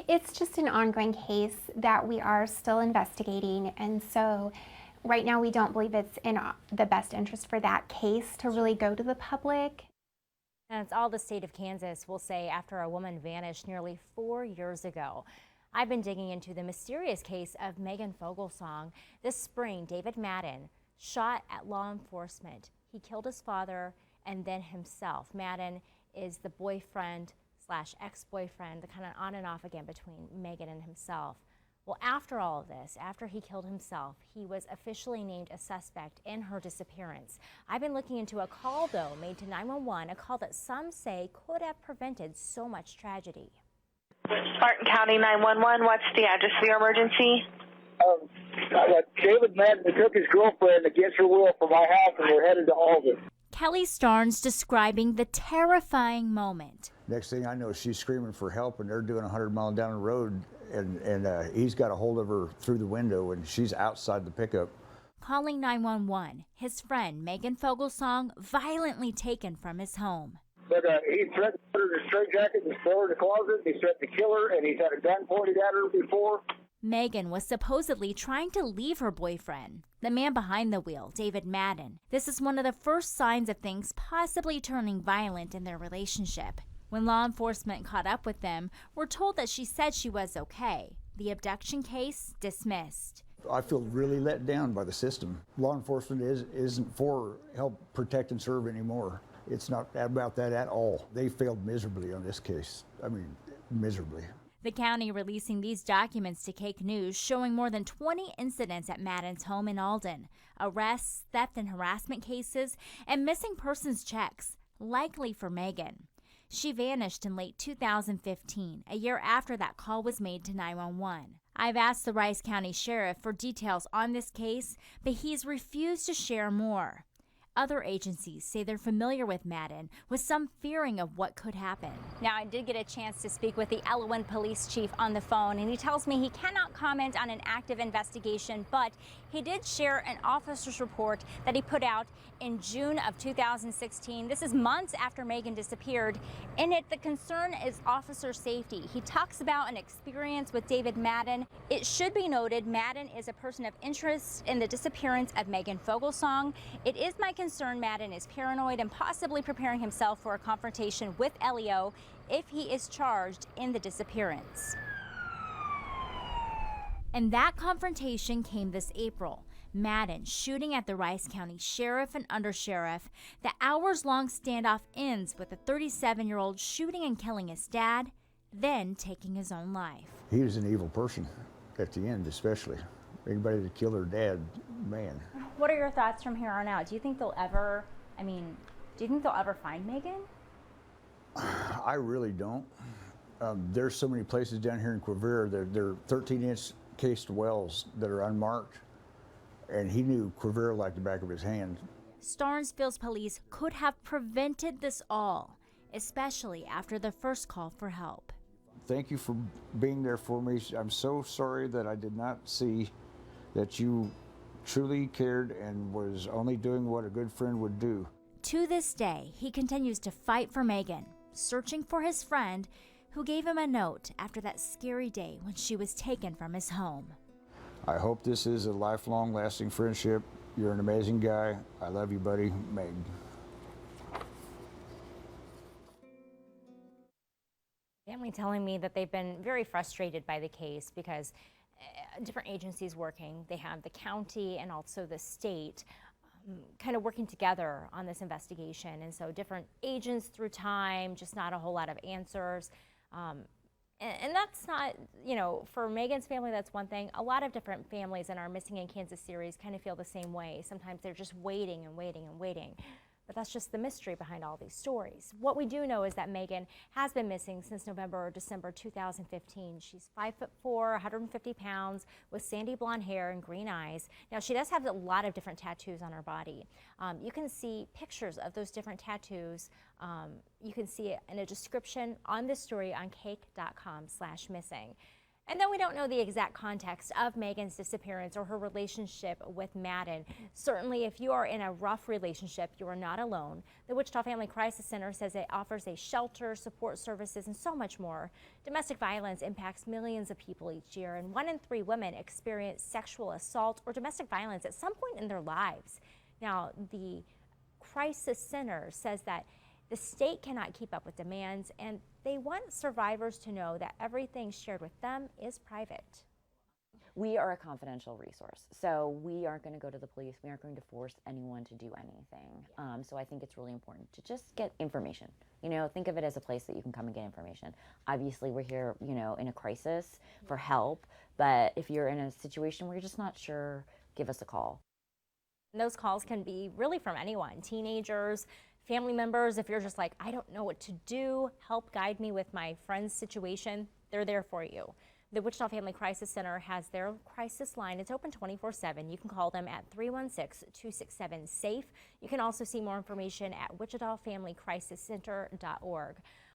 It's just an ongoing case that we are still investigating, and so right now we don't believe it's in the best interest for that case to really go to the public. And it's all the state of Kansas will say after a woman vanished nearly 4 years ago. I've been digging into the mysterious case of Megan Fogelsong. This spring, David Madden shot at law enforcement. He killed his father and then himself. Madden is the boyfriend slash ex-boyfriend, the kind of on and off again between Megan and himself. Well, after all of this, after he killed himself, he was officially named a suspect in her disappearance. I've been looking into a call, though, made to 911, a call that some say could have prevented so much tragedy. Spartan County 911, what's the address of your emergency? David Madden took his girlfriend against her will from my house and we're headed to Alden. Kelly Starnes describing the terrifying moment. Next thing I know, she's screaming for help, and they're doing 100 miles down the road, and he's got a hold of her through the window, and she's outside the pickup. Calling 911, his friend Megan Fogelsong violently taken from his home. But he threatened to put her in a straitjacket and throw her in the closet. He threatened to kill her, and he's had a gun pointed at her before. Megan was supposedly trying to leave her boyfriend, the man behind the wheel, David Madden. This is one of the first signs of things possibly turning violent in their relationship. When law enforcement caught up with them, we're told that she said she was okay. The abduction case dismissed. I feel really let down by the system. Law enforcement isn't for help protect and serve anymore. It's not about that at all. They failed miserably on this case. I mean, miserably. The county releasing these documents to Cake News showing more than 20 incidents at Madden's home in Alden. Arrests, theft and harassment cases, and missing persons checks, likely for Megan. She vanished in late 2015, a year after that call was made to 911. I've asked the Rice County Sheriff for details on this case, but he's refused to share more. Other agencies say they're familiar with Madden, with some fearing of what could happen. Now, I did get a chance to speak with the Elwyn police chief on the phone, and he tells me he cannot comment on an active investigation, but he did share an officer's report that he put out in June of 2016. This is months after Megan disappeared. In it, the concern is officer safety. He talks about an experience with David Madden. It should be noted, Madden is a person of interest in the disappearance of Megan Fogelsong. It is my concern Madden is paranoid and possibly preparing himself for a confrontation with LEO if he is charged in the disappearance. And that confrontation came this April. Madden shooting at the Rice County Sheriff and Undersheriff. The hours-long standoff ends with a 37-year-old shooting and killing his dad, then taking his own life. He was an evil person at the end, especially. Anybody that killed her dad, man. What are your thoughts from here on out? Do you think they'll ever, do you think they'll ever find Megan? I really don't. There's so many places down here in Quivira that they're 13-inch cased wells that are unmarked, and he knew Quivira like the back of his hand. Starnesville's police could have prevented this all, especially after the first call for help. Thank you for being there for me. I'm so sorry that I did not see that you truly cared and was only doing what a good friend would do. To this day, he continues to fight for Megan, searching for his friend who gave him a note after that scary day when she was taken from his home. I hope this is a lifelong lasting friendship. You're an amazing guy. I love you, buddy. Meg. Family telling me that they've been very frustrated by the case because different agencies working. They have the county and also the state kind of working together on this investigation. And so different agents through time, just not a whole lot of answers. And that's not, for Megan's family, that's one thing. A lot of different families in our Missing in Kansas series kind of feel the same way. Sometimes they're just waiting and waiting and waiting. But that's just the mystery behind all these stories. What we do know is that Megan has been missing since November or December 2015. She's 5'4", 150 pounds, with sandy blonde hair and green eyes. Now, she does have a lot of different tattoos on her body. You can see pictures of those different tattoos. You can see it in a description on this story on cake.com/missing. And though we don't know the exact context of Megan's disappearance or her relationship with Madden, certainly if you are in a rough relationship, you are not alone. The Wichita Family Crisis Center says it offers a shelter, support services, and so much more. Domestic violence impacts millions of people each year, and 1 in 3 women experience sexual assault or domestic violence at some point in their lives. Now, the Crisis Center says that the state cannot keep up with demands, and they want survivors to know that everything shared with them is private. We are a confidential resource, so we aren't going to go to the police. We aren't going to force anyone to do anything. So I think it's really important to just get information. You know, think of it as a place that you can come and get information. Obviously, we're here, you know, in a crisis for help, but if you're in a situation where you're just not sure, give us a call. And those calls can be really from anyone, teenagers, family members. If you're just like, I don't know what to do, help guide me with my friend's situation, they're there for you. The Wichita Family Crisis Center has their crisis line. It's open 24/7. You can call them at 316-267-SAFE. You can also see more information at wichitafamilycrisiscenter.org.